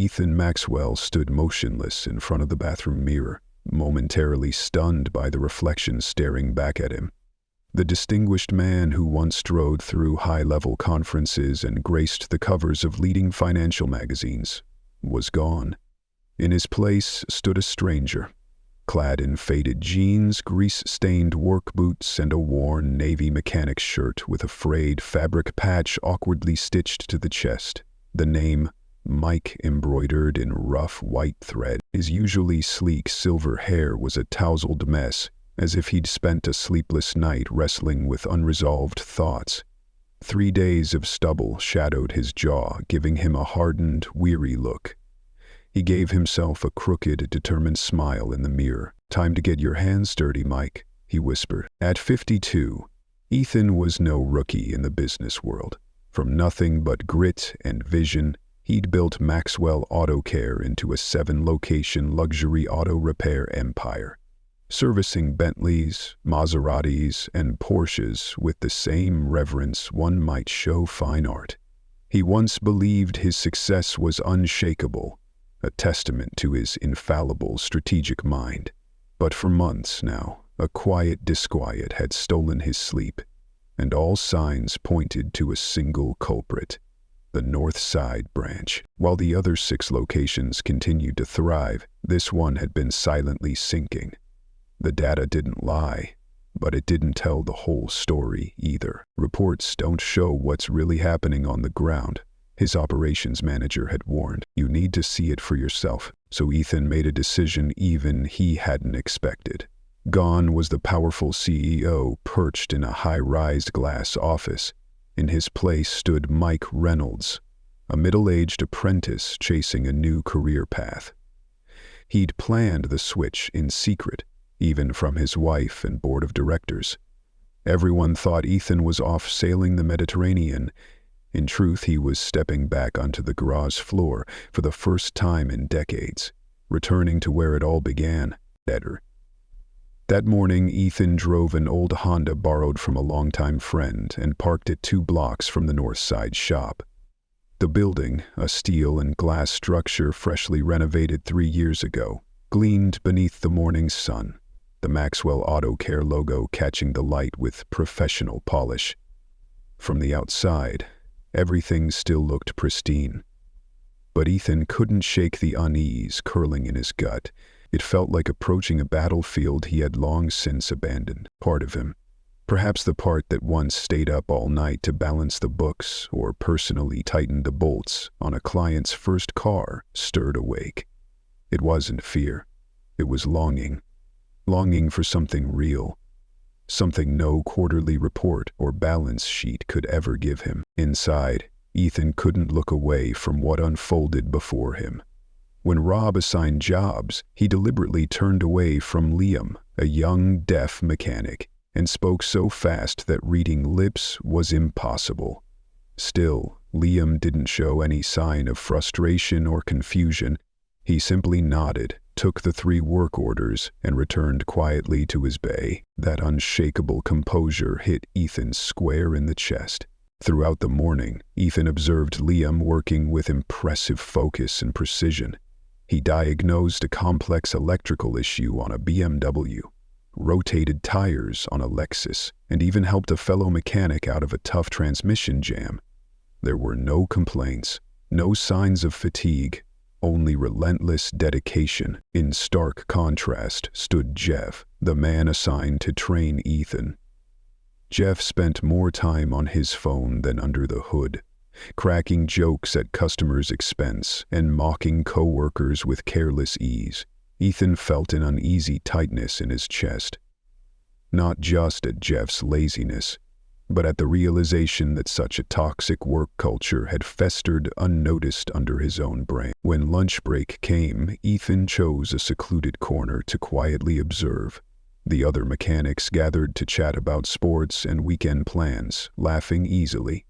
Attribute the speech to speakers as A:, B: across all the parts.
A: Ethan Maxwell stood motionless in front of the bathroom mirror, momentarily stunned by the reflection staring back at him. The distinguished man who once strode through high-level conferences and graced the covers of leading financial magazines was gone. In his place stood a stranger, clad in faded jeans, grease-stained work boots, and a worn navy mechanic's shirt with a frayed fabric patch awkwardly stitched to the chest. The name Mike embroidered in rough white thread. His usually sleek silver hair was a tousled mess, as if he'd spent a sleepless night wrestling with unresolved thoughts. 3 days of stubble shadowed his jaw, giving him a hardened, weary look. He gave himself a crooked, determined smile in the mirror. "Time to get your hands dirty, Mike," he whispered. At 52, Ethan was no rookie in the business world. From nothing but grit and vision, he'd built Maxwell Auto Care into a 7-location luxury auto repair empire, servicing Bentleys, Maseratis, and Porsches with the same reverence one might show fine art. He once believed his success was unshakable, a testament to his infallible strategic mind. But for months now, a quiet disquiet had stolen his sleep, and all signs pointed to a single culprit: the North Side branch. While the other 6 locations continued to thrive, this one had been silently sinking. The data didn't lie, but it didn't tell the whole story either. Reports don't show what's really happening on the ground, his operations manager had warned. You need to see it for yourself. So Ethan made a decision even he hadn't expected. Gone was the powerful CEO perched in a high-rise glass office. In his place stood Mike Reynolds, a middle-aged apprentice chasing a new career path. He'd planned the switch in secret, even from his wife and board of directors. Everyone thought Ethan was off sailing the Mediterranean. In truth, he was stepping back onto the garage floor for the first time in decades, returning to where it all began, better. That morning, Ethan drove an old Honda borrowed from a longtime friend and parked it 2 blocks from the North Side shop. The building, a steel and glass structure freshly renovated 3 years ago, gleamed beneath the morning sun, the Maxwell Auto Care logo catching the light with professional polish. From the outside, everything still looked pristine. But Ethan couldn't shake the unease curling in his gut. It felt like approaching a battlefield he had long since abandoned. Part of him, perhaps the part that once stayed up all night to balance the books or personally tighten the bolts on a client's first car, stirred awake. It wasn't fear. It was longing. Longing for something real. Something no quarterly report or balance sheet could ever give him. Inside, Ethan couldn't look away from what unfolded before him. When Rob assigned jobs, he deliberately turned away from Liam, a young, deaf mechanic, and spoke so fast that reading lips was impossible. Still, Liam didn't show any sign of frustration or confusion. He simply nodded, took the 3 work orders, and returned quietly to his bay. That unshakable composure hit Ethan square in the chest. Throughout the morning, Ethan observed Liam working with impressive focus and precision. He diagnosed a complex electrical issue on a BMW, rotated tires on a Lexus, and even helped a fellow mechanic out of a tough transmission jam. There were no complaints, no signs of fatigue, only relentless dedication. In stark contrast stood Jeff, the man assigned to train Ethan. Jeff spent more time on his phone than under the hood, cracking jokes at customers' expense and mocking co-workers with careless ease. Ethan felt an uneasy tightness in his chest, not just at Jeff's laziness, but at the realization that such a toxic work culture had festered unnoticed under his own brain. When lunch break came, Ethan chose a secluded corner to quietly observe. The other mechanics gathered to chat about sports and weekend plans, laughing easily.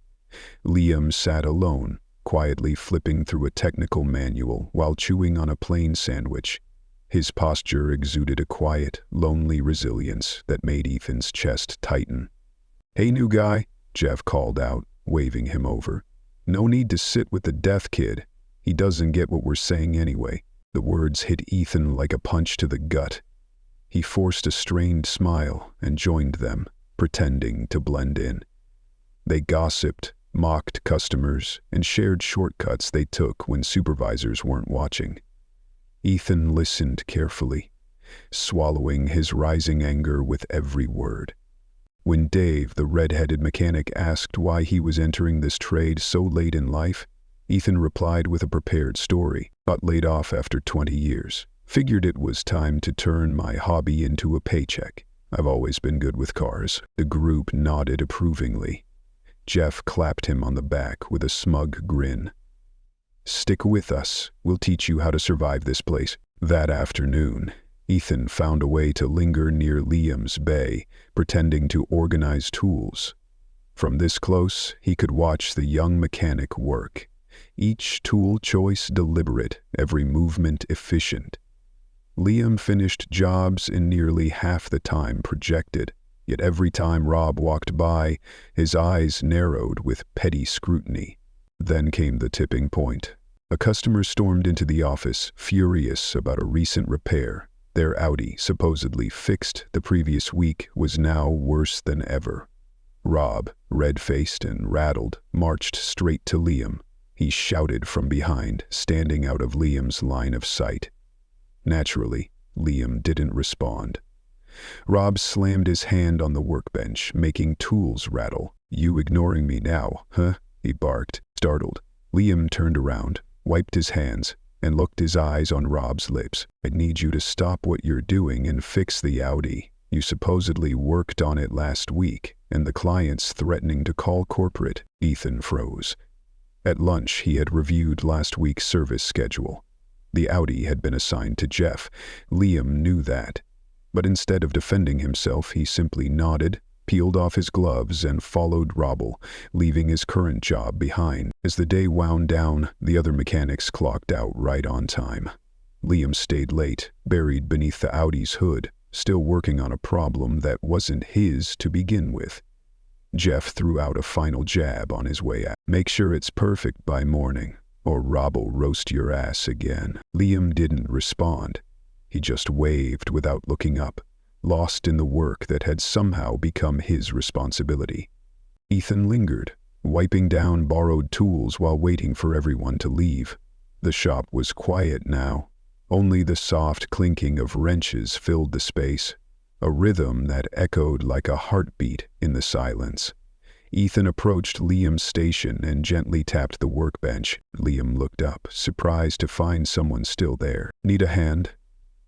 A: Liam sat alone, quietly flipping through a technical manual while chewing on a plain sandwich. His posture exuded a quiet, lonely resilience that made Ethan's chest tighten. "Hey, new guy," Jeff called out, waving him over. "No need to sit with the deaf kid." He doesn't get what we're saying anyway." The words hit Ethan like a punch to the gut. He forced a strained smile and joined them, pretending to blend in. They gossiped, mocked customers, and shared shortcuts they took when supervisors weren't watching. Ethan listened carefully, swallowing his rising anger with every word. When Dave, the red-headed mechanic, asked why he was entering this trade so late in life, Ethan replied with a prepared story. "Got laid off after 20 years. Figured it was time to turn my hobby into a paycheck. I've always been good with cars." The group nodded approvingly. Jeff clapped him on the back with a smug grin. "Stick with us. We'll teach you how to survive this place." That afternoon, Ethan found a way to linger near Liam's bay, pretending to organize tools. From this close, he could watch the young mechanic work. Each tool choice deliberate, every movement efficient. Liam finished jobs in nearly half the time projected, yet every time Rob walked by, his eyes narrowed with petty scrutiny. Then came the tipping point. A customer stormed into the office, furious about a recent repair. Their Audi, supposedly fixed the previous week, was now worse than ever. Rob, red-faced and rattled, marched straight to Liam. He shouted from behind, standing out of Liam's line of sight. Naturally, Liam didn't respond. Rob slammed his hand on the workbench, making tools rattle. "You ignoring me now, huh?" he barked, startled. Liam turned around, wiped his hands, and looked his eyes on Rob's lips. "I need you to stop what you're doing and fix the Audi. You supposedly worked on it last week, and the client's threatening to call corporate." Ethan froze. At lunch, he had reviewed last week's service schedule. The Audi had been assigned to Jeff. Liam knew that. But instead of defending himself, he simply nodded, peeled off his gloves, and followed Robble, leaving his current job behind. As the day wound down, the other mechanics clocked out right on time. Liam stayed late, buried beneath the Audi's hood, still working on a problem that wasn't his to begin with. Jeff threw out a final jab on his way out. "Make sure it's perfect by morning, or Rob'll roast your ass again." Liam didn't respond. He just waved without looking up, lost in the work that had somehow become his responsibility. Ethan lingered, wiping down borrowed tools while waiting for everyone to leave. The shop was quiet now. Only the soft clinking of wrenches filled the space, a rhythm that echoed like a heartbeat in the silence. Ethan approached Liam's station and gently tapped the workbench. Liam looked up, surprised to find someone still there. "Need a hand?"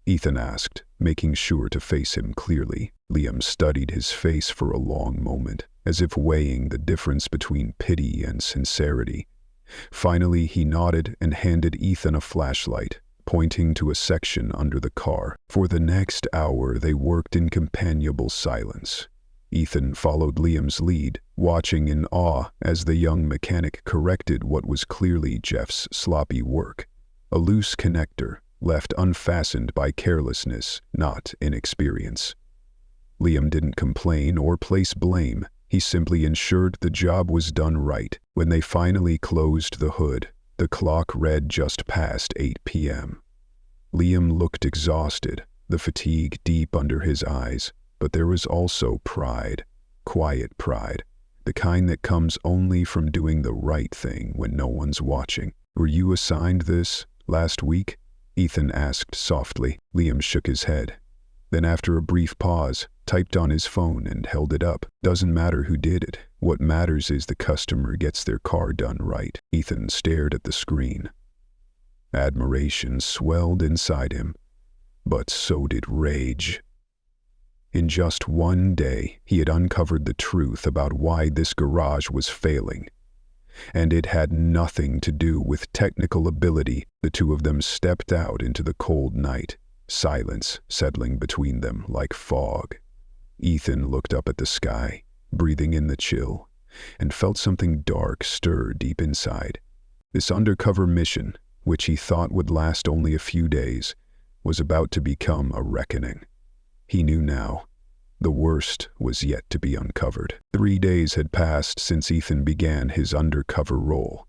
A: Ethan asked, making sure to face him clearly. Liam studied his face for a long moment, as if weighing the difference between pity and sincerity. Finally, he nodded and handed Ethan a flashlight, pointing to a section under the car. For the next hour, they worked in companionable silence. Ethan followed Liam's lead, watching in awe as the young mechanic corrected what was clearly Jeff's sloppy work. A loose connector, left unfastened by carelessness, not inexperience. Liam didn't complain or place blame. He simply ensured the job was done right. When they finally closed the hood, the clock read just past 8 p.m. Liam looked exhausted, the fatigue deep under his eyes, but there was also pride, quiet pride, the kind that comes only from doing the right thing when no one's watching. "Were you assigned this last week?" Ethan asked softly. Liam shook his head. Then after a brief pause, typed on his phone and held it up. "Doesn't matter who did it. What matters is the customer gets their car done right." Ethan stared at the screen. Admiration swelled inside him, but so did rage. In just one day, he had uncovered the truth about why this garage was failing. And it had nothing to do with technical ability. The two of them stepped out into the cold night, silence settling between them like fog. Ethan looked up at the sky, breathing in the chill, and felt something dark stir deep inside. This undercover mission, which he thought would last only a few days, was about to become a reckoning. He knew now. The worst was yet to be uncovered. 3 days had passed since Ethan began his undercover role.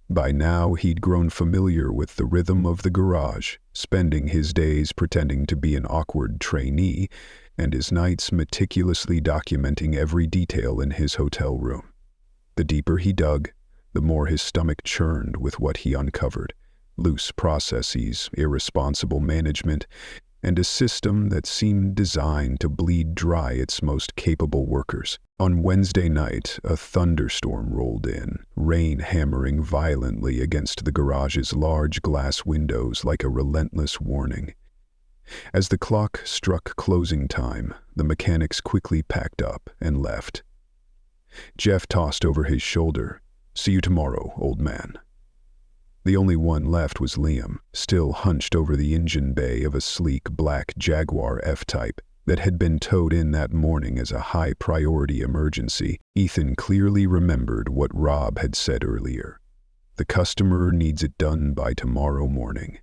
A: By now, he'd grown familiar with the rhythm of the garage, spending his days pretending to be an awkward trainee and his nights meticulously documenting every detail in his hotel room. The deeper he dug, the more his stomach churned with what he uncovered: loose processes, irresponsible management, and a system that seemed designed to bleed dry its most capable workers. On Wednesday night, a thunderstorm rolled in, rain hammering violently against the garage's large glass windows like a relentless warning. As the clock struck closing time, the mechanics quickly packed up and left. Jeff tossed over his shoulder, "See you tomorrow, old man." The only one left was Liam, still hunched over the engine bay of a sleek black Jaguar F-Type that had been towed in that morning as a high-priority emergency. Ethan clearly remembered what Rob had said earlier. The customer needs it done by tomorrow morning.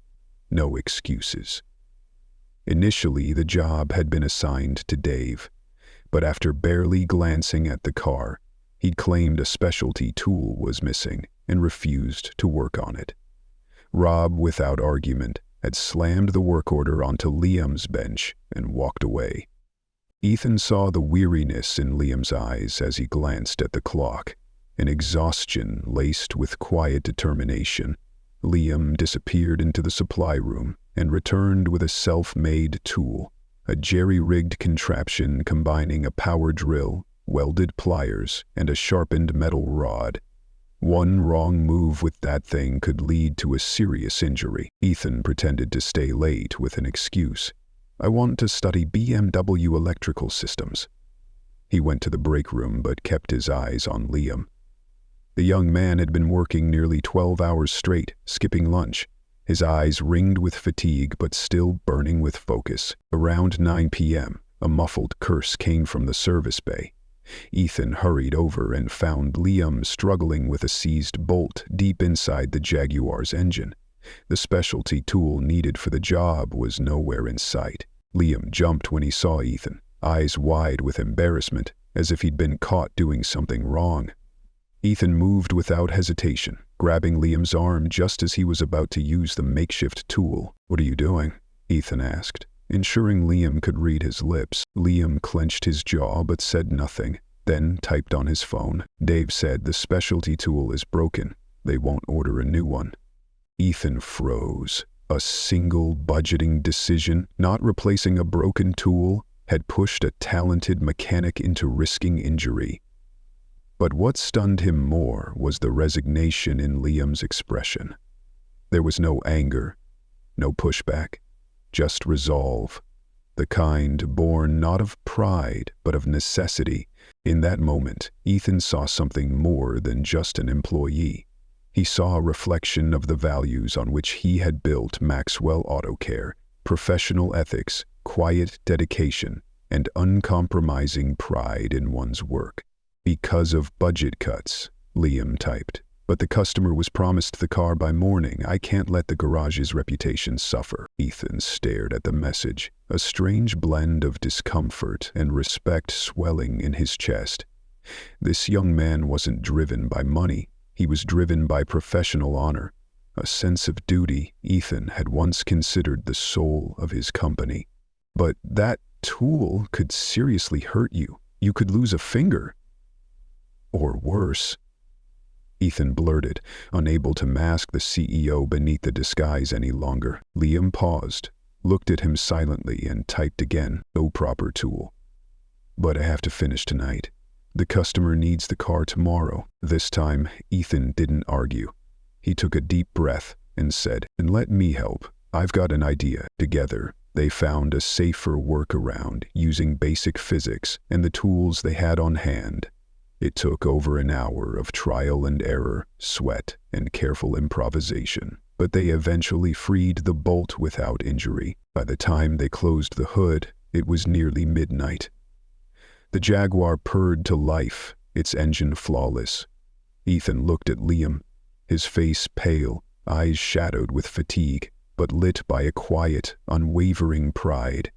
A: No excuses. Initially, the job had been assigned to Dave, but after barely glancing at the car, he'd claimed a specialty tool was missing and refused to work on it. Rob, without argument, had slammed the work order onto Liam's bench and walked away. Ethan saw the weariness in Liam's eyes as he glanced at the clock, an exhaustion laced with quiet determination. Liam disappeared into the supply room and returned with a self-made tool, a jerry-rigged contraption combining a power drill, welded pliers, and a sharpened metal rod. One wrong move with that thing could lead to a serious injury. Ethan pretended to stay late with an excuse. "I want to study BMW electrical systems." He went to the break room but kept his eyes on Liam. The young man had been working nearly 12 hours straight, skipping lunch, his eyes ringed with fatigue but still burning with focus. Around 9 p.m., a muffled curse came from the service bay. Ethan hurried over and found Liam struggling with a seized bolt deep inside the Jaguar's engine. The specialty tool needed for the job was nowhere in sight. Liam jumped when he saw Ethan, eyes wide with embarrassment, as if he'd been caught doing something wrong. Ethan moved without hesitation, grabbing Liam's arm just as he was about to use the makeshift tool. "What are you doing?" Ethan asked, ensuring Liam could read his lips. Liam clenched his jaw but said nothing, then typed on his phone. "Dave said the specialty tool is broken. They won't order a new one." Ethan froze. A single budgeting decision, not replacing a broken tool, had pushed a talented mechanic into risking injury. But what stunned him more was the resignation in Liam's expression. There was no anger, no pushback, just resolve, the kind born not of pride but of necessity. In that moment, Ethan saw something more than just an employee. He saw a reflection of the values on which he had built Maxwell Auto Care: professional ethics, quiet dedication, and uncompromising pride in one's work. "Because of budget cuts," Liam typed. "But the customer was promised the car by morning. I can't let the garage's reputation suffer." Ethan stared at the message, a strange blend of discomfort and respect swelling in his chest. This young man wasn't driven by money. He was driven by professional honor, a sense of duty Ethan had once considered the soul of his company. "But that tool could seriously hurt you. You could lose a finger." "Or worse," Ethan blurted, unable to mask the CEO beneath the disguise any longer. Liam paused, looked at him silently, and typed again, "No proper tool. But I have to finish tonight. The customer needs the car tomorrow." This time, Ethan didn't argue. He took a deep breath and said, "And let me help. I've got an idea." Together, they found a safer workaround using basic physics and the tools they had on hand. It took over an hour of trial and error, sweat, and careful improvisation, but they eventually freed the bolt without injury. By the time they closed the hood, it was nearly midnight. The Jaguar purred to life, its engine flawless. Ethan looked at Liam, his face pale, eyes shadowed with fatigue, but lit by a quiet, unwavering pride.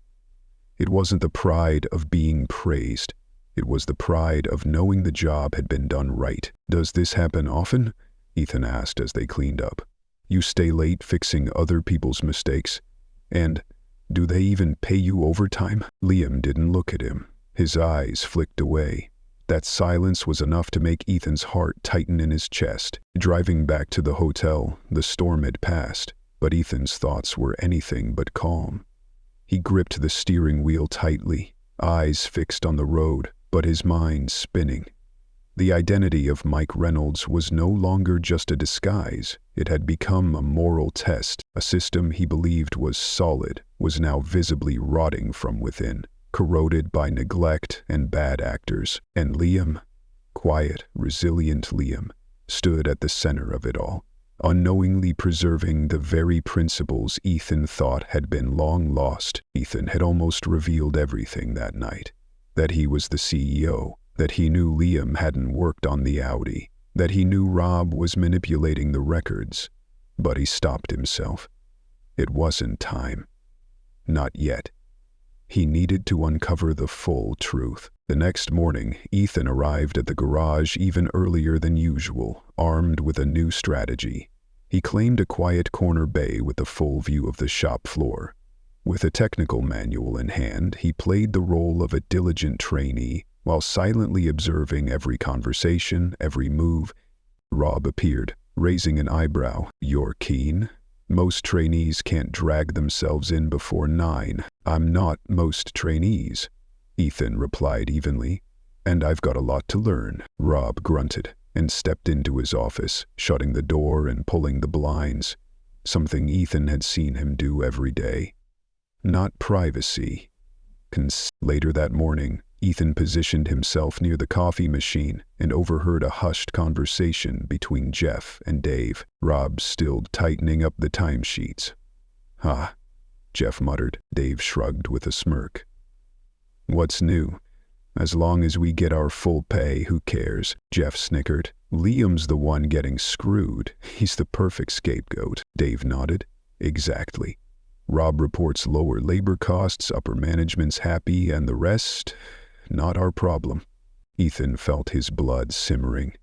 A: It wasn't the pride of being praised. It was the pride of knowing the job had been done right. "Does this happen often?" Ethan asked as they cleaned up. You stay late fixing other people's mistakes? And do they even pay you overtime? Liam didn't look at him. His eyes flicked away. That silence was enough to make Ethan's heart tighten in his chest. Driving back to the hotel, the storm had passed, but Ethan's thoughts were anything but calm. He gripped the steering wheel tightly, eyes fixed on the road, but his mind spinning. The identity of Mike Reynolds was no longer just a disguise. It had become a moral test. A system he believed was solid was now visibly rotting from within, corroded by neglect and bad actors. And Liam, quiet, resilient Liam, stood at the center of it all, unknowingly preserving the very principles Ethan thought had been long lost. Ethan had almost revealed everything that night. That he was the CEO, that he knew Liam hadn't worked on the Audi, that he knew Rob was manipulating the records. But he stopped himself. It wasn't time. Not yet. He needed to uncover the full truth. The next morning, Ethan arrived at the garage even earlier than usual, armed with a new strategy. He claimed a quiet corner bay with a full view of the shop floor. With a technical manual in hand, he played the role of a diligent trainee while silently observing every conversation, every move. Rob appeared, raising an eyebrow. You're keen? Most trainees can't drag themselves in before 9. I'm not most trainees, Ethan replied evenly. And I've got a lot to learn. Rob grunted and stepped into his office, shutting the door and pulling the blinds, something Ethan had seen him do every day. Not privacy. Later that morning, Ethan positioned himself near the coffee machine and overheard a hushed conversation between Jeff and Dave. Rob still tightening up the timesheets. Jeff muttered. Dave shrugged with a smirk. What's new? As long as we get our full pay, who cares? Jeff snickered. Liam's the one getting screwed. He's the perfect scapegoat. Dave nodded. Exactly. Rob reports lower labor costs, upper management's happy, and the rest, not our problem. Ethan felt his blood simmering.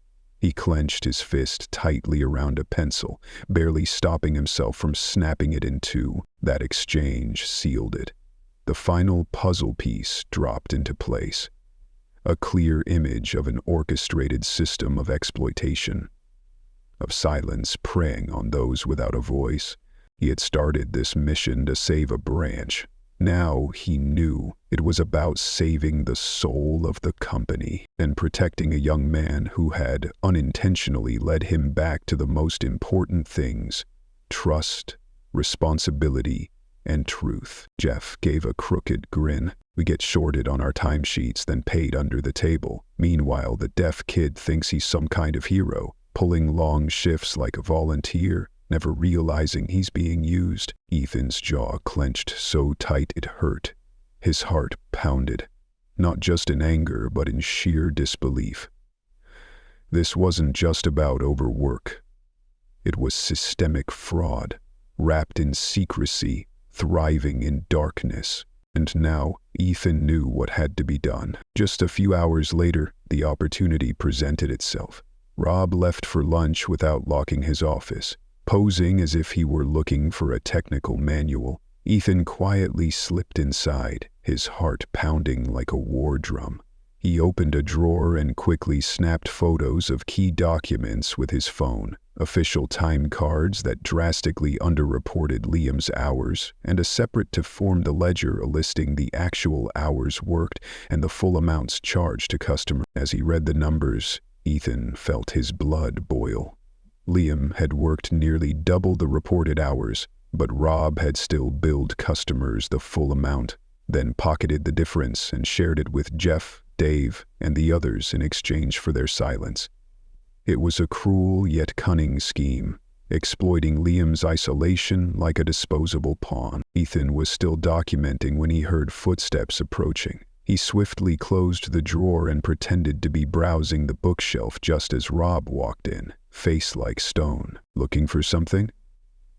A: He clenched his fist tightly around a pencil, barely stopping himself from snapping it in two. That exchange sealed it. The final puzzle piece dropped into place. A clear image of an orchestrated system of exploitation, of silence preying on those without a voice. He had started this mission to save a branch. Now he knew it was about saving the soul of the company and protecting a young man who had unintentionally led him back to the most important things: trust, responsibility, and truth. Jeff gave a crooked grin. We get shorted on our timesheets, then paid under the table. Meanwhile, the deaf kid thinks he's some kind of hero, pulling long shifts like a volunteer, never realizing he's being used. Ethan's jaw clenched so tight it hurt. His heart pounded, not just in anger, but in sheer disbelief. This wasn't just about overwork. It was systemic fraud, wrapped in secrecy, thriving in darkness. And now, Ethan knew what had to be done. Just a few hours later, the opportunity presented itself. Rob left for lunch without locking his office. Posing as if he were looking for a technical manual, Ethan quietly slipped inside, his heart pounding like a war drum. He opened a drawer and quickly snapped photos of key documents with his phone, official time cards that drastically underreported Liam's hours, and a separate to form the ledger listing the actual hours worked and the full amounts charged to customers. As he read the numbers, Ethan felt his blood boil. Liam had worked nearly double the reported hours, but Rob had still billed customers the full amount, then pocketed the difference and shared it with Jeff, Dave, and the others in exchange for their silence. It was a cruel yet cunning scheme, exploiting Liam's isolation like a disposable pawn. Ethan was still documenting when he heard footsteps approaching. He swiftly closed the drawer and pretended to be browsing the bookshelf just as Rob walked in, face like stone. Looking for something?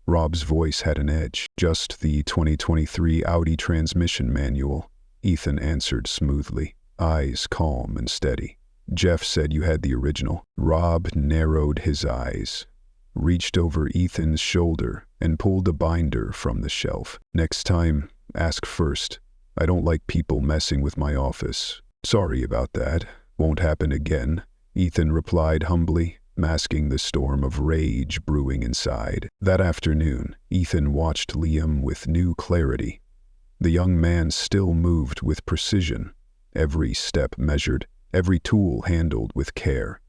A: Rob's voice had an edge. Just the 2023 Audi transmission manual, Ethan answered smoothly, eyes calm and steady. Jeff said you had the original. Rob narrowed his eyes, reached over Ethan's shoulder, and pulled a binder from the shelf. Next time, ask first. I don't like people messing with my office. Sorry about that. Won't happen again, Ethan replied humbly, masking the storm of rage brewing inside. That afternoon, Ethan watched Liam with new clarity. The young man still moved with precision, every step measured, every tool handled with care.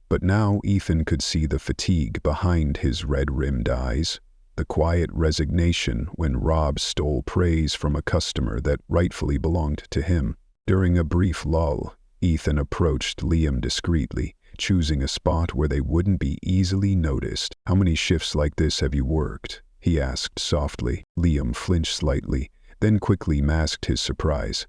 A: But now Ethan could see the fatigue behind his red-rimmed eyes, the quiet resignation when Rob stole praise from a customer that rightfully belonged to him. During a brief lull, Ethan approached Liam discreetly, choosing a spot where they wouldn't be easily noticed. "How many shifts like this have you worked?" he asked softly. Liam flinched slightly, then quickly masked his surprise.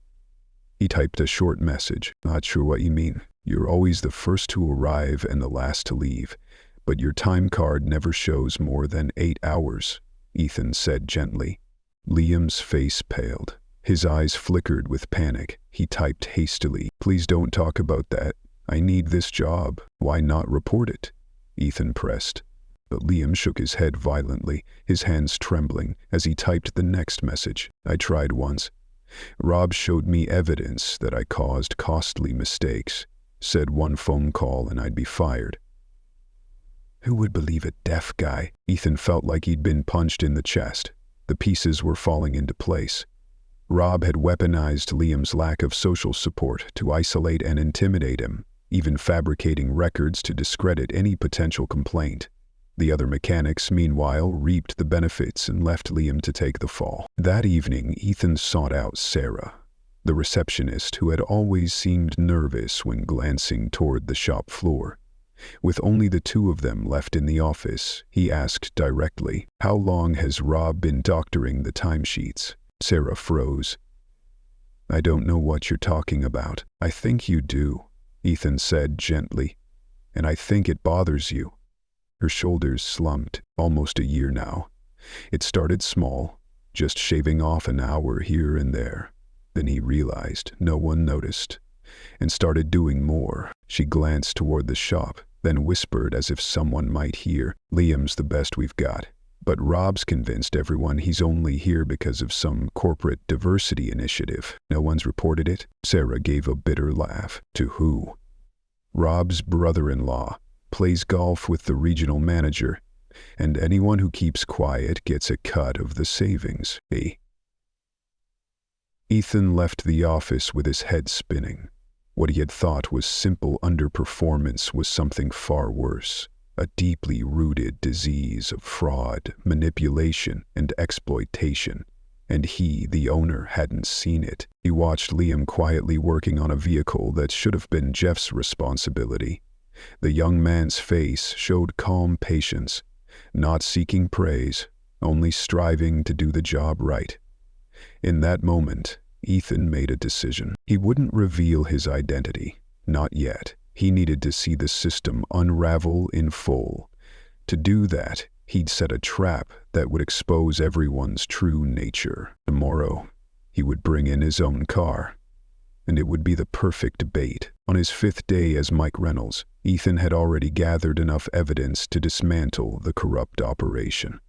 A: He typed a short message. "Not sure what you mean. You're always the first to arrive and the last to leave, but your time card never shows more than 8 hours, Ethan said gently. Liam's face paled. His eyes flickered with panic. He typed hastily, "Please don't talk about that. I need this job." "Why not report it?" Ethan pressed. But Liam shook his head violently, his hands trembling as he typed the next message. "I tried once. Rob showed me evidence that I caused costly mistakes. Said one phone call and I'd be fired." Who would believe a deaf guy? Ethan felt like he'd been punched in the chest. The pieces were falling into place. Rob had weaponized Liam's lack of social support to isolate and intimidate him, even fabricating records to discredit any potential complaint. The other mechanics, meanwhile, reaped the benefits and left Liam to take the fall. That evening, Ethan sought out Sarah, the receptionist who had always seemed nervous when glancing toward the shop floor. With only the two of them left in the office, he asked directly, "How long has Rob been doctoring the timesheets?" Sarah froze. "I don't know what you're talking about." "I think you do," Ethan said gently, "and I think it bothers you." Her shoulders slumped. "Almost a year now. It started small, just shaving off an hour here and there. Then he realized no one noticed, and started doing more." She glanced toward the shop, then whispered as if someone might hear, "Liam's the best we've got. But Rob's convinced everyone he's only here because of some corporate diversity initiative. No one's reported it?" Sarah gave a bitter laugh. "To who?" "Rob's brother-in-law. Plays golf with the regional manager, and anyone who keeps quiet gets a cut of the savings." Ethan left the office with his head spinning. What he had thought was simple underperformance was something far worse. A deeply rooted disease of fraud, manipulation, and exploitation. And he, the owner, hadn't seen it. He watched Liam quietly working on a vehicle that should have been Jeff's responsibility. The young man's face showed calm patience, not seeking praise, only striving to do the job right. In that moment, Ethan made a decision. He wouldn't reveal his identity. Not yet. He needed to see the system unravel in full. To do that, he'd set a trap that would expose everyone's true nature. Tomorrow, he would bring in his own car, and it would be the perfect bait. On his 5th day as Mike Reynolds, Ethan had already gathered enough evidence to dismantle the corrupt operation.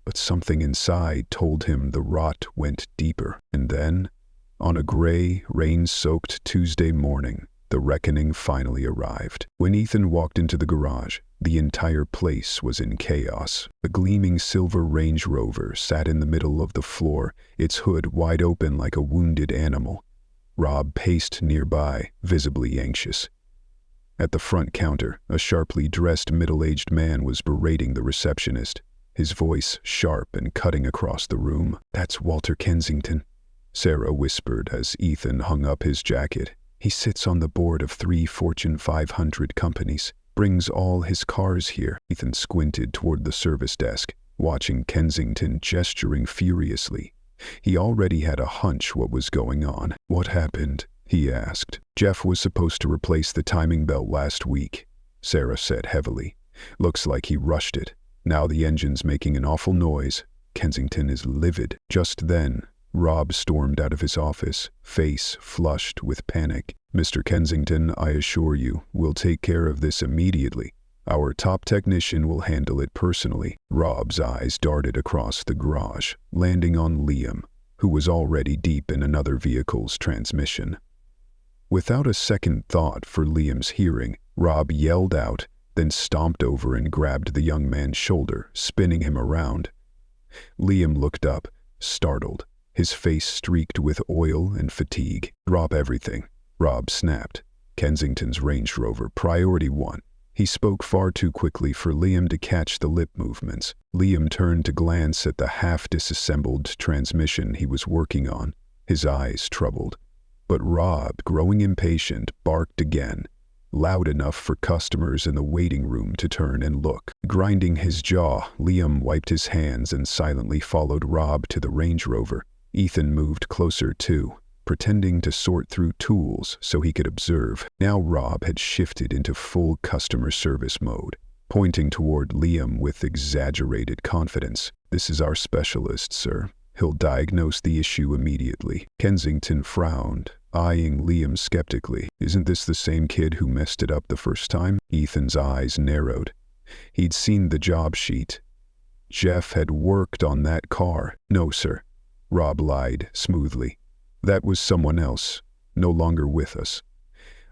A: But something inside told him the rot went deeper. And then, on a gray, rain-soaked Tuesday morning, the reckoning finally arrived. When Ethan walked into the garage, the entire place was in chaos. A gleaming silver Range Rover sat in the middle of the floor, its hood wide open like a wounded animal. Rob paced nearby, visibly anxious. At the front counter, a sharply dressed middle-aged man was berating the receptionist, his voice sharp and cutting across the room. "That's Walter Kensington," Sarah whispered as Ethan hung up his jacket. "He sits on the board of 3 Fortune 500 companies, brings all his cars here." Ethan squinted toward the service desk, watching Kensington gesturing furiously. He already had a hunch what was going on. "What happened?" he asked. "Jeff was supposed to replace the timing belt last week," Sarah said heavily. "Looks like he rushed it. Now the engine's making an awful noise. Kensington is livid." Just then, Rob stormed out of his office, face flushed with panic. "Mr. Kensington, I assure you, we'll take care of this immediately. Our top technician will handle it personally." Rob's eyes darted across the garage, landing on Liam, who was already deep in another vehicle's transmission. Without a second thought for Liam's hearing, Rob yelled out, then stomped over and grabbed the young man's shoulder, spinning him around. Liam looked up, startled, his face streaked with oil and fatigue. "Drop everything," Rob snapped. "Kensington's Range Rover, priority 1. He spoke far too quickly for Liam to catch the lip movements. Liam turned to glance at the half-disassembled transmission he was working on, his eyes troubled. But Rob, growing impatient, barked again, loud enough for customers in the waiting room to turn and look. Grinding his jaw, Liam wiped his hands and silently followed Rob to the Range Rover. Ethan moved closer too, pretending to sort through tools so he could observe. Now Rob had shifted into full customer service mode, pointing toward Liam with exaggerated confidence. "This is our specialist, sir. He'll diagnose the issue immediately." Kensington frowned, eyeing Liam skeptically. "Isn't this the same kid who messed it up the first time?" Ethan's eyes narrowed. He'd seen the job sheet. Jeff had worked on that car. "No, sir," Rob lied smoothly. "That was someone else, no longer with us.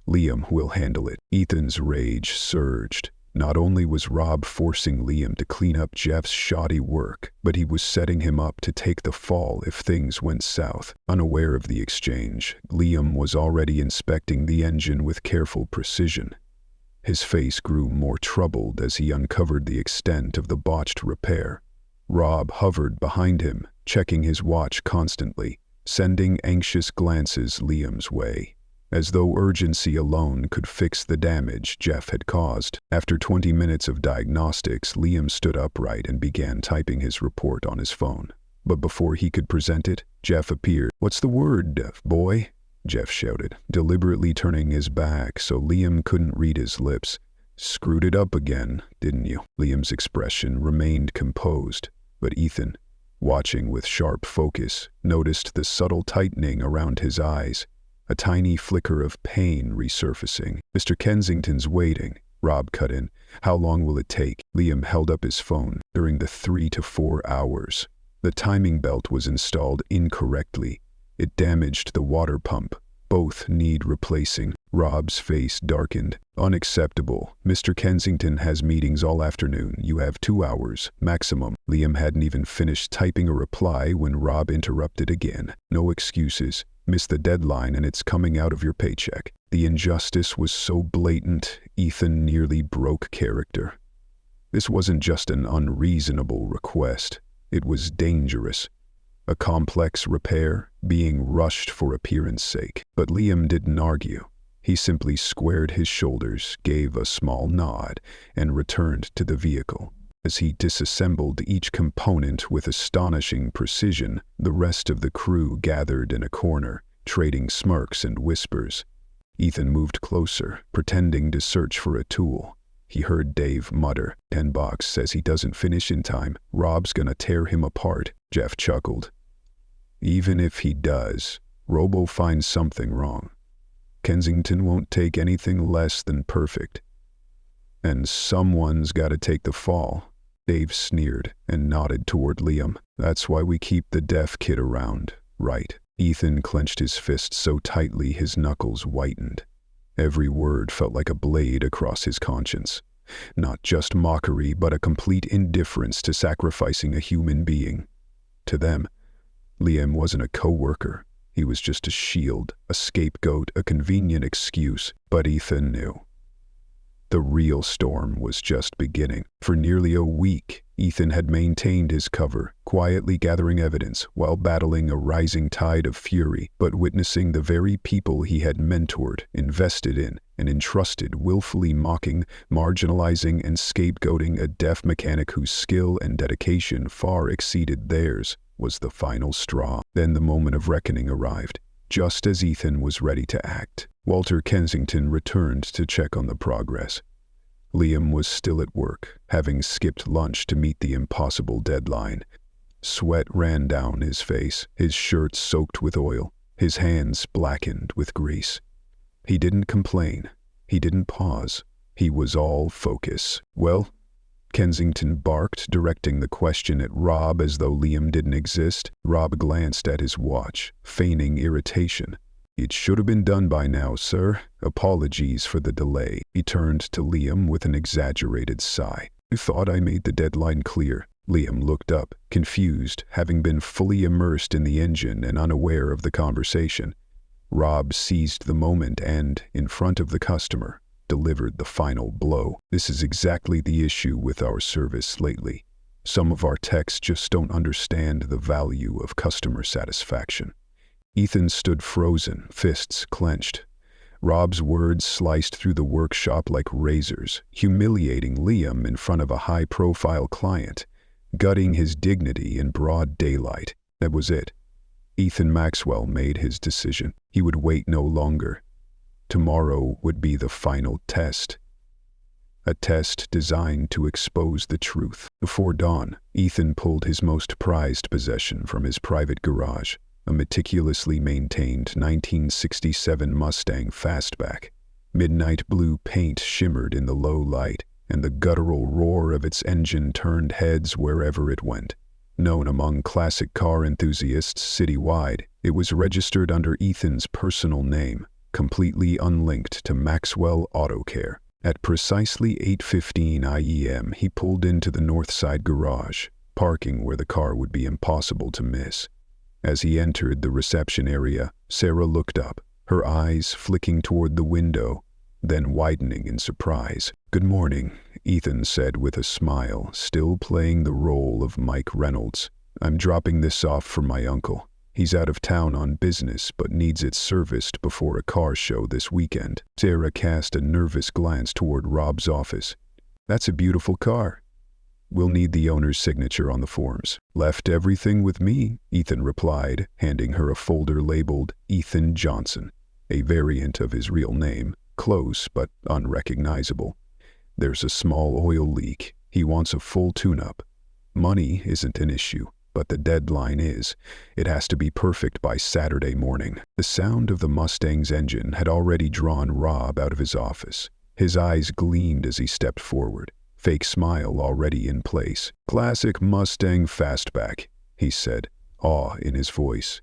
A: Liam will handle it." Ethan's rage surged. Not only was Rob forcing Liam to clean up Jeff's shoddy work, but he was setting him up to take the fall if things went south. Unaware of the exchange, Liam was already inspecting the engine with careful precision. His face grew more troubled as he uncovered the extent of the botched repair. Rob hovered behind him, checking his watch constantly, sending anxious glances Liam's way, as though urgency alone could fix the damage Jeff had caused. After 20 minutes of diagnostics, Liam stood upright and began typing his report on his phone. But before he could present it, Jeff appeared. "What's the word, boy?" Jeff shouted, deliberately turning his back so Liam couldn't read his lips. "Screwed it up again, didn't you?" Liam's expression remained composed, but Ethan, watching with sharp focus, noticed the subtle tightening around his eyes, a tiny flicker of pain resurfacing. "Mr. Kensington's waiting," Rob cut in. "How long will it take?" Liam held up his phone. "During the 3 to 4 hours. The timing belt was installed incorrectly. It damaged the water pump. Both need replacing." Rob's face darkened. "Unacceptable. Mr. Kensington has meetings all afternoon. You have 2 hours, maximum." Liam hadn't even finished typing a reply when Rob interrupted again. "No excuses. Missed the deadline and it's coming out of your paycheck." The injustice was so blatant, Ethan nearly broke character. This wasn't just an unreasonable request. It was dangerous. A complex repair, being rushed for appearance sake. But Liam didn't argue. He simply squared his shoulders, gave a small nod, and returned to the vehicle. As he disassembled each component with astonishing precision, the rest of the crew gathered in a corner, trading smirks and whispers. Ethan moved closer, pretending to search for a tool. He heard Dave mutter, "$10 says he doesn't finish in time. Rob's gonna tear him apart." Jeff chuckled. "Even if he does, Robo finds something wrong. Kensington won't take anything less than perfect. And someone's gotta take the fall." Dave sneered and nodded toward Liam. "That's why we keep the deaf kid around, right?" Ethan clenched his fist so tightly his knuckles whitened. Every word felt like a blade across his conscience. Not just mockery, but a complete indifference to sacrificing a human being. To them, Liam wasn't a co-worker. He was just a shield, a scapegoat, a convenient excuse. But Ethan knew. The real storm was just beginning. For nearly a week, Ethan had maintained his cover, quietly gathering evidence while battling a rising tide of fury, but witnessing the very people he had mentored, invested in, and entrusted willfully mocking, marginalizing, and scapegoating a deaf mechanic whose skill and dedication far exceeded theirs, was the final straw. Then the moment of reckoning arrived. Just as Ethan was ready to act, Walter Kensington returned to check on the progress. Liam was still at work, having skipped lunch to meet the impossible deadline. Sweat ran down his face, his shirt soaked with oil, his hands blackened with grease. He didn't complain. He didn't pause. He was all focus. "Well?" Kensington barked, directing the question at Rob as though Liam didn't exist. Rob glanced at his watch, feigning irritation. "It should have been done by now, sir. Apologies for the delay." He turned to Liam with an exaggerated sigh. "I thought I made the deadline clear." Liam looked up, confused, having been fully immersed in the engine and unaware of the conversation. Rob seized the moment and, in front of the customer, delivered the final blow. "This is exactly the issue with our service lately. Some of our techs just don't understand the value of customer satisfaction." Ethan stood frozen, fists clenched. Rob's words sliced through the workshop like razors, humiliating Liam in front of a high-profile client, gutting his dignity in broad daylight. That was it. Ethan Maxwell made his decision. He would wait no longer. Tomorrow would be the final test. A test designed to expose the truth. Before dawn, Ethan pulled his most prized possession from his private garage, a meticulously maintained 1967 Mustang Fastback. Midnight blue paint shimmered in the low light, and the guttural roar of its engine turned heads wherever it went. Known among classic car enthusiasts citywide, it was registered under Ethan's personal name, completely unlinked to Maxwell Auto Care. At precisely 8:15 IEM, he pulled into the Northside garage, parking where the car would be impossible to miss. As he entered the reception area, Sarah looked up, her eyes flicking toward the window, then widening in surprise. "Good morning," Ethan said with a smile, still playing the role of Mike Reynolds. "I'm dropping this off for my uncle. He's out of town on business but needs it serviced before a car show this weekend." Sarah cast a nervous glance toward Rob's office. "That's a beautiful car. We'll need the owner's signature on the forms." "Left everything with me," Ethan replied, handing her a folder labeled Ethan Johnson, a variant of his real name, close but unrecognizable. "There's a small oil leak. He wants a full tune-up. Money isn't an issue, but the deadline is. It has to be perfect by Saturday morning." The sound of the Mustang's engine had already drawn Rob out of his office. His eyes gleamed as he stepped forward, fake smile already in place. "Classic Mustang Fastback," he said, awe in his voice.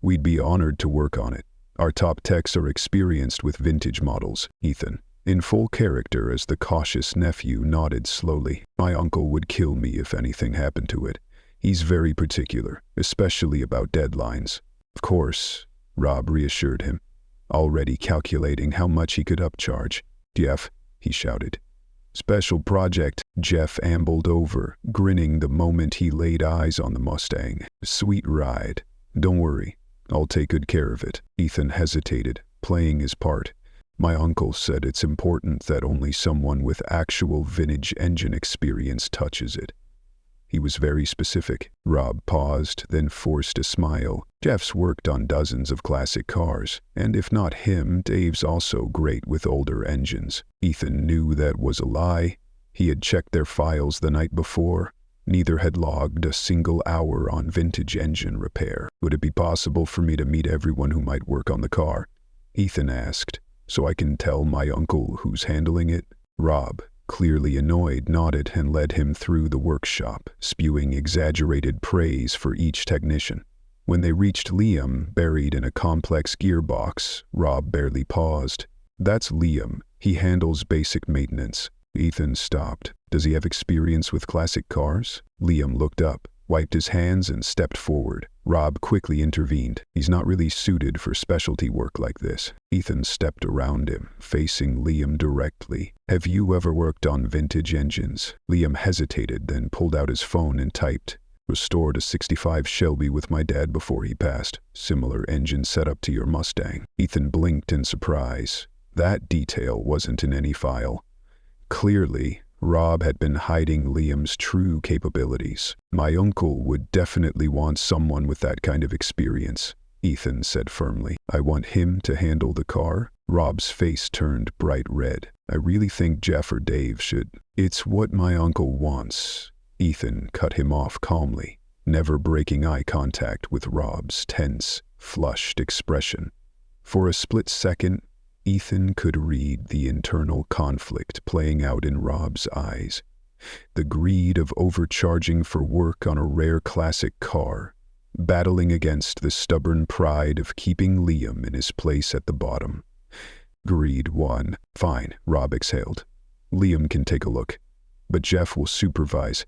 A: "We'd be honored to work on it. Our top techs are experienced with vintage models." Ethan, in full character as the cautious nephew, nodded slowly. "My uncle would kill me if anything happened to it. He's very particular, especially about deadlines." "Of course," Rob reassured him, already calculating how much he could upcharge. "Jeff," he shouted. "Special project." Jeff ambled over, grinning the moment he laid eyes on the Mustang. "Sweet ride. Don't worry, I'll take good care of it." Ethan hesitated, playing his part. "My uncle said it's important that only someone with actual vintage engine experience touches it. He was very specific." Rob paused, then forced a smile. "Jeff's worked on dozens of classic cars, and if not him, Dave's also great with older engines." Ethan knew that was a lie. He had checked their files the night before. Neither had logged a single hour on vintage engine repair. "Would it be possible for me to meet everyone who might work on the car?" Ethan asked, "so I can tell my uncle who's handling it?" Rob, clearly annoyed, nodded and led him through the workshop, spewing exaggerated praise for each technician. When they reached Liam, buried in a complex gearbox, Rob barely paused. "That's Liam. He handles basic maintenance." Ethan stopped. "Does he have experience with classic cars?" Liam looked up, wiped his hands and stepped forward. Rob quickly intervened. "He's not really suited for specialty work like this." Ethan stepped around him, facing Liam directly. "Have you ever worked on vintage engines?" Liam hesitated, then pulled out his phone and typed, "Restored a '65 Shelby with my dad before he passed. Similar engine setup to your Mustang." Ethan blinked in surprise. That detail wasn't in any file. Clearly, Rob had been hiding Liam's true capabilities. "My uncle would definitely want someone with that kind of experience," Ethan said firmly. "I want him to handle the car." Rob's face turned bright red. "I really think Jeff or Dave should." "It's what my uncle wants." Ethan cut him off calmly. never breaking eye contact with Rob's tense, flushed expression. For a split second, Ethan could read the internal conflict playing out in Rob's eyes. The greed of overcharging for work on a rare classic car, battling against the stubborn pride of keeping Liam in his place at the bottom. Greed won. Fine, Rob exhaled. Liam can take a look, but Jeff will supervise.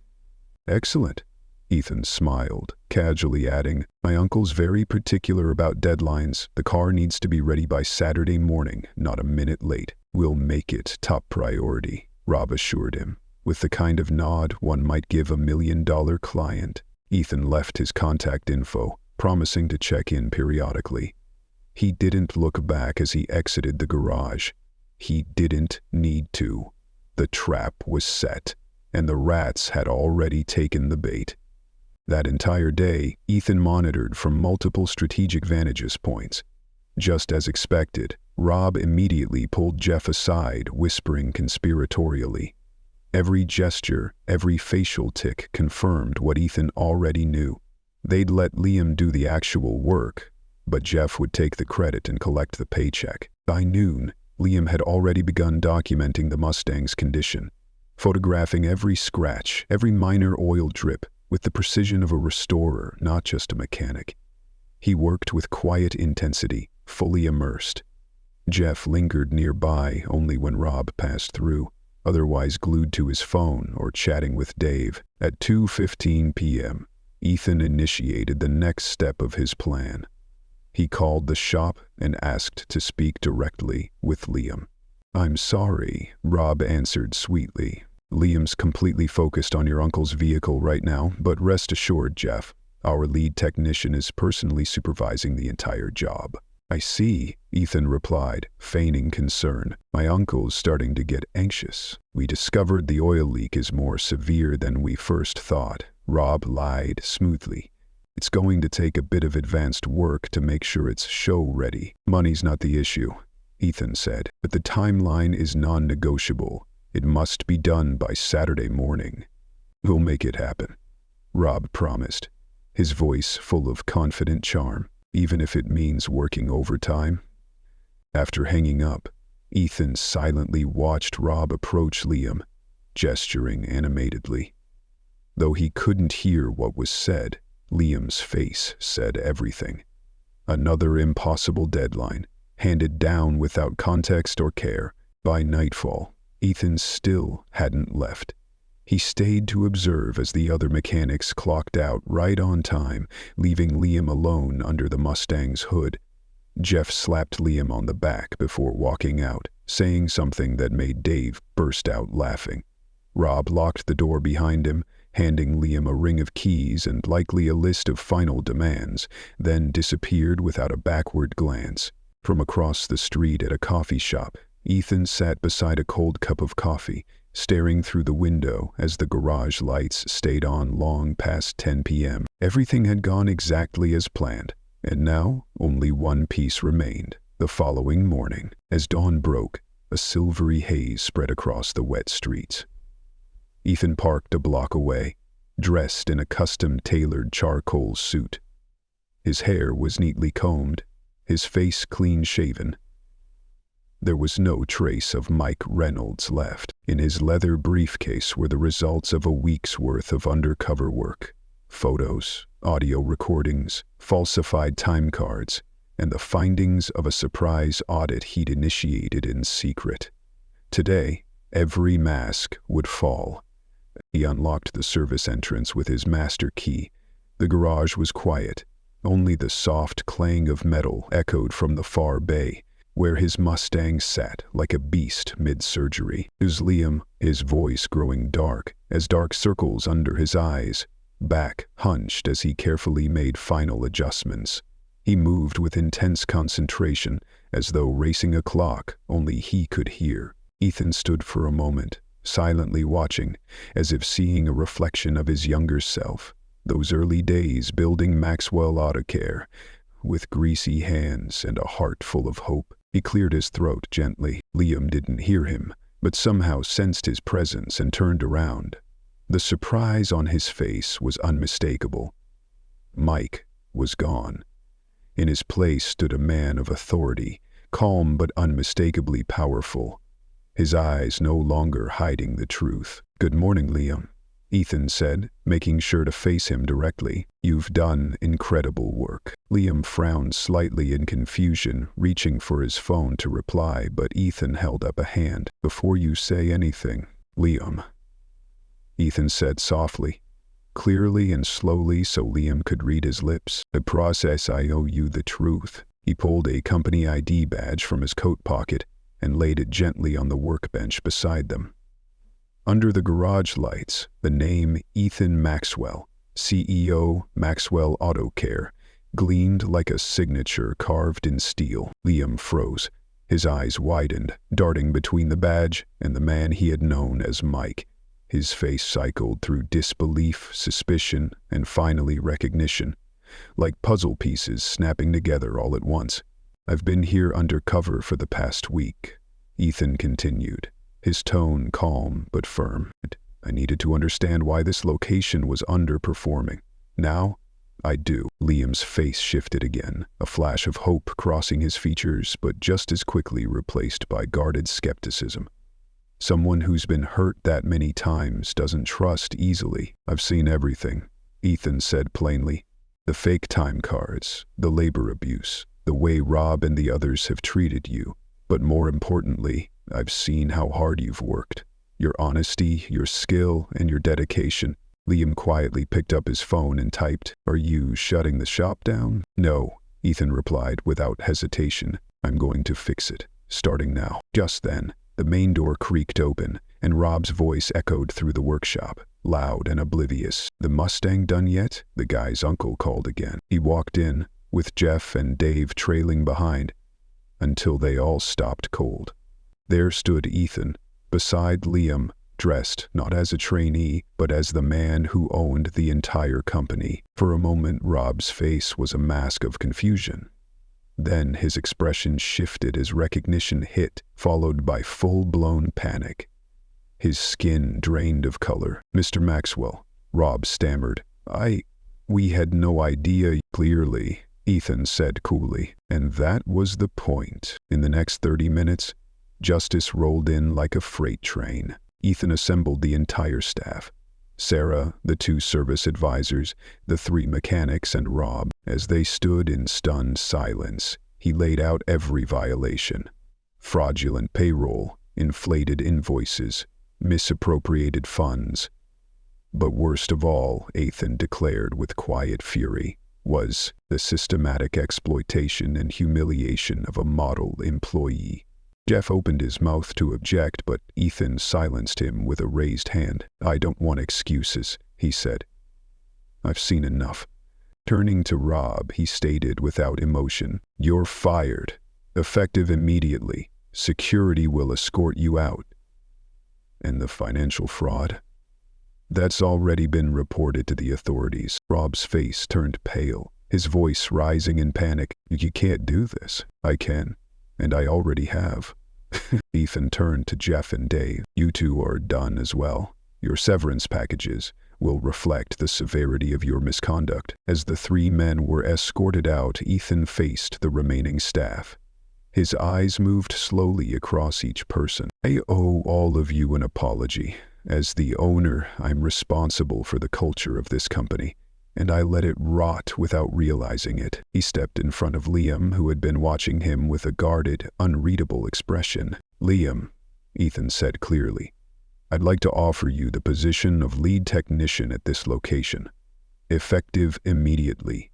A: Excellent. Ethan smiled, casually adding, my uncle's very particular about deadlines. The car needs to be ready by Saturday morning, not a minute late. We'll make it top priority, Rob assured him, with the kind of nod one might give a $1 million client. Ethan left his contact info, promising to check in periodically. He didn't look back as he exited the garage. He didn't need to. The trap was set, and the rats had already taken the bait. That entire day, Ethan monitored from multiple strategic vantage points. Just as expected, Rob immediately pulled Jeff aside, whispering conspiratorially. Every gesture, every facial tic confirmed what Ethan already knew. They'd let Liam do the actual work, but Jeff would take the credit and collect the paycheck. By noon, Liam had already begun documenting the Mustang's condition, photographing every scratch, every minor oil drip, with the precision of a restorer, not just a mechanic. He worked with quiet intensity, fully immersed. Jeff lingered nearby only when Rob passed through, otherwise glued to his phone or chatting with Dave. At 2:15 p.m., Ethan initiated the next step of his plan. He called the shop and asked to speak directly with Liam. I'm sorry, Rob answered sweetly. Liam's completely focused on your uncle's vehicle right now, but rest assured, Jeff, our lead technician is personally supervising the entire job. I see, Ethan replied, feigning concern. My uncle's starting to get anxious. We discovered the oil leak is more severe than we first thought. Rob lied smoothly. It's going to take a bit of advanced work to make sure it's show-ready. Money's not the issue, Ethan said, but the timeline is non-negotiable. It must be done by Saturday morning. We'll make it happen, Rob promised, his voice full of confident charm, even if it means working overtime. After hanging up, Ethan silently watched Rob approach Liam, gesturing animatedly. Though he couldn't hear what was said, Liam's face said everything. Another impossible deadline, handed down without context or care. By nightfall, Ethan still hadn't left. He stayed to observe as the other mechanics clocked out right on time, leaving Liam alone under the Mustang's hood. Jeff slapped Liam on the back before walking out, saying something that made Dave burst out laughing. Rob locked the door behind him, handing Liam a ring of keys and likely a list of final demands, then disappeared without a backward glance. From across the street at a coffee shop, Ethan sat beside a cold cup of coffee, staring through the window as the garage lights stayed on long past 10 p.m. Everything had gone exactly as planned, and now only one piece remained. The following morning, as dawn broke, a silvery haze spread across the wet streets. Ethan parked a block away, dressed in a custom-tailored charcoal suit. His hair was neatly combed, his face clean-shaven. There was no trace of Mike Reynolds left. In his leather briefcase were the results of a week's worth of undercover work. Photos, audio recordings, falsified time cards, and the findings of a surprise audit he'd initiated in secret. Today, every mask would fall. He unlocked the service entrance with his master key. The garage was quiet. Only the soft clang of metal echoed from the far bay, where his Mustang sat like a beast mid-surgery. His Liam, his voice growing dark, as dark circles under his eyes, back hunched as he carefully made final adjustments. He moved with intense concentration, as though racing a clock only he could hear. Ethan stood for a moment, silently watching, as if seeing a reflection of his younger self. Those early days building Maxwell Autocare, with greasy hands and a heart full of hope. He cleared his throat gently. Liam didn't hear him, but somehow sensed his presence and turned around. The surprise on his face was unmistakable. Mike was gone. In his place stood a man of authority, calm but unmistakably powerful, his eyes no longer hiding the truth. "Good morning, Liam," Ethan said, making sure to face him directly. "You've done incredible work." Liam frowned slightly in confusion, reaching for his phone to reply, but Ethan held up a hand. "Before you say anything, Liam," Ethan said softly, clearly and slowly so Liam could read his lips. "The process, I owe you the truth." He pulled a company ID badge from his coat pocket and laid it gently on the workbench beside them. Under the garage lights, the name Ethan Maxwell, CEO, Maxwell Auto Care, gleamed like a signature carved in steel. Liam froze. His eyes widened, darting between the badge and the man he had known as Mike. His face cycled through disbelief, suspicion, and finally recognition, like puzzle pieces snapping together all at once. "I've been here undercover for the past week," Ethan continued, his tone calm but firm. "I needed to understand why this location was underperforming. Now, I do." Liam's face shifted again, a flash of hope crossing his features, but just as quickly replaced by guarded skepticism. "Someone who's been hurt that many times doesn't trust easily." "I've seen everything," Ethan said plainly. "The fake time cards, the labor abuse, the way Rob and the others have treated you. But more importantly, I've seen how hard you've worked. Your honesty, your skill, and your dedication." Liam quietly picked up his phone and typed, "Are you shutting the shop down?" "No," Ethan replied without hesitation. "I'm going to fix it, starting now." Just then, the main door creaked open, and Rob's voice echoed through the workshop, loud and oblivious. "The Mustang done yet?" the guy's uncle called again. He walked in, with Jeff and Dave trailing behind, until they all stopped cold. There stood Ethan, beside Liam, dressed not as a trainee, but as the man who owned the entire company. For a moment, Rob's face was a mask of confusion. Then his expression shifted as recognition hit, followed by full-blown panic. His skin drained of color. "Mr. Maxwell," Rob stammered. We had no idea." "Clearly," Ethan said coolly. And that was the point. In the next 30 minutes, justice rolled in like a freight train. Ethan assembled the entire staff. Sarah, the 2 service advisors, the 3 mechanics, and Rob. As they stood in stunned silence, he laid out every violation. Fraudulent payroll, inflated invoices, misappropriated funds. But worst of all, Ethan declared with quiet fury, was the systematic exploitation and humiliation of a model employee. Jeff opened his mouth to object, but Ethan silenced him with a raised hand. "I don't want excuses," he said. "I've seen enough." Turning to Rob, he stated without emotion, "You're fired. Effective immediately. Security will escort you out." "And the financial fraud?" "That's already been reported to the authorities." Rob's face turned pale, his voice rising in panic. "You can't do this." "I can. And I already have." Ethan turned to Jeff and Dave. "You 2 are done as well. Your severance packages will reflect the severity of your misconduct." As the 3 men were escorted out, Ethan faced the remaining staff. His eyes moved slowly across each person. "I owe all of you an apology. As the owner, I'm responsible for the culture of this company, and I let it rot without realizing it." He stepped in front of Liam, who had been watching him with a guarded, unreadable expression. "Liam," Ethan said clearly, "I'd like to offer you the position of lead technician at this location. Effective immediately.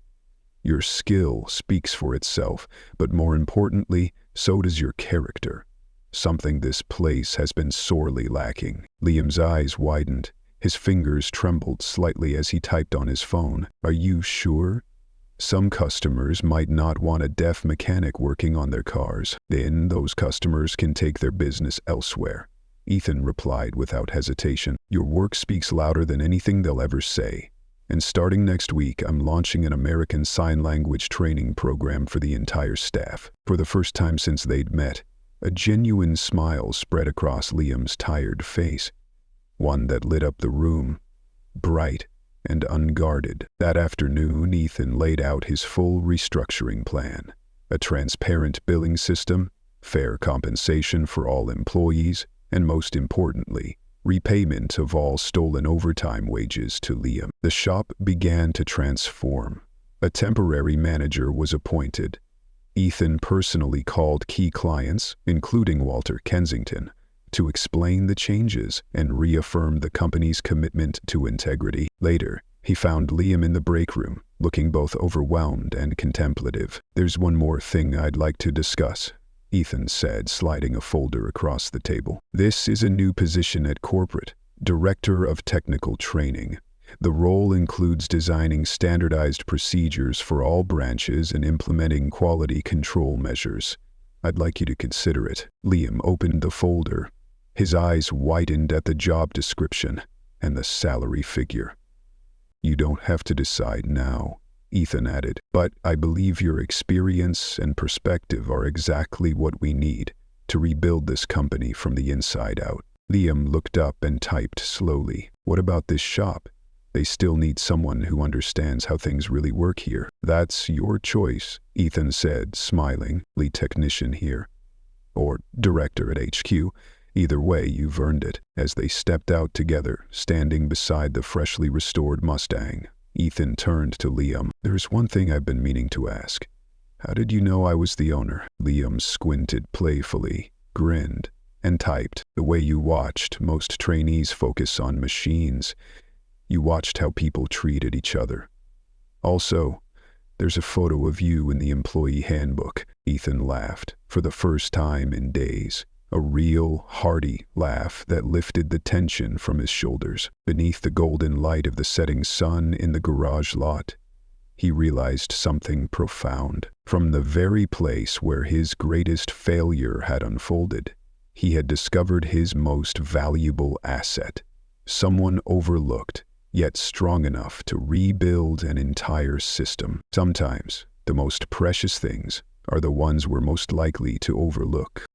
A: Your skill speaks for itself, but more importantly, so does your character. Something this place has been sorely lacking." Liam's eyes widened. His fingers trembled slightly as he typed on his phone. "Are you sure? Some customers might not want a deaf mechanic working on their cars. Then those customers can take their business elsewhere." Ethan replied without hesitation. "Your work speaks louder than anything they'll ever say. And starting next week, I'm launching an American Sign Language training program for the entire staff." For the first time since they'd met, a genuine smile spread across Liam's tired face, one that lit up the room, bright, and unguarded. That afternoon, Ethan laid out his full restructuring plan: a transparent billing system, fair compensation for all employees, and most importantly, repayment of all stolen overtime wages to Liam. The shop began to transform. A temporary manager was appointed. Ethan personally called key clients, including Walter Kensington, to explain the changes and reaffirm the company's commitment to integrity. Later, he found Liam in the break room, looking both overwhelmed and contemplative. "There's one more thing I'd like to discuss," Ethan said, sliding a folder across the table. "This is a new position at corporate, Director of Technical Training. The role includes designing standardized procedures for all branches and implementing quality control measures. I'd like you to consider it." Liam opened the folder. His eyes widened at the job description and the salary figure. "You don't have to decide now," Ethan added, "but I believe your experience and perspective are exactly what we need to rebuild this company from the inside out." Liam looked up and typed slowly. "What about this shop? They still need someone who understands how things really work here." "That's your choice," Ethan said, smiling. "Lead technician here, or director at HQ. Either way, you've earned it." As they stepped out together, standing beside the freshly restored Mustang, Ethan turned to Liam. "There's one thing I've been meaning to ask. How did you know I was the owner?" Liam squinted playfully, grinned, and typed. "The way you watched most trainees focus on machines. You watched how people treated each other. Also, there's a photo of you in the employee handbook." Ethan laughed, for the first time in days. A real, hearty laugh that lifted the tension from his shoulders. Beneath the golden light of the setting sun in the garage lot, he realized something profound. From the very place where his greatest failure had unfolded, he had discovered his most valuable asset. Someone overlooked, yet strong enough to rebuild an entire system. Sometimes, the most precious things are the ones we're most likely to overlook.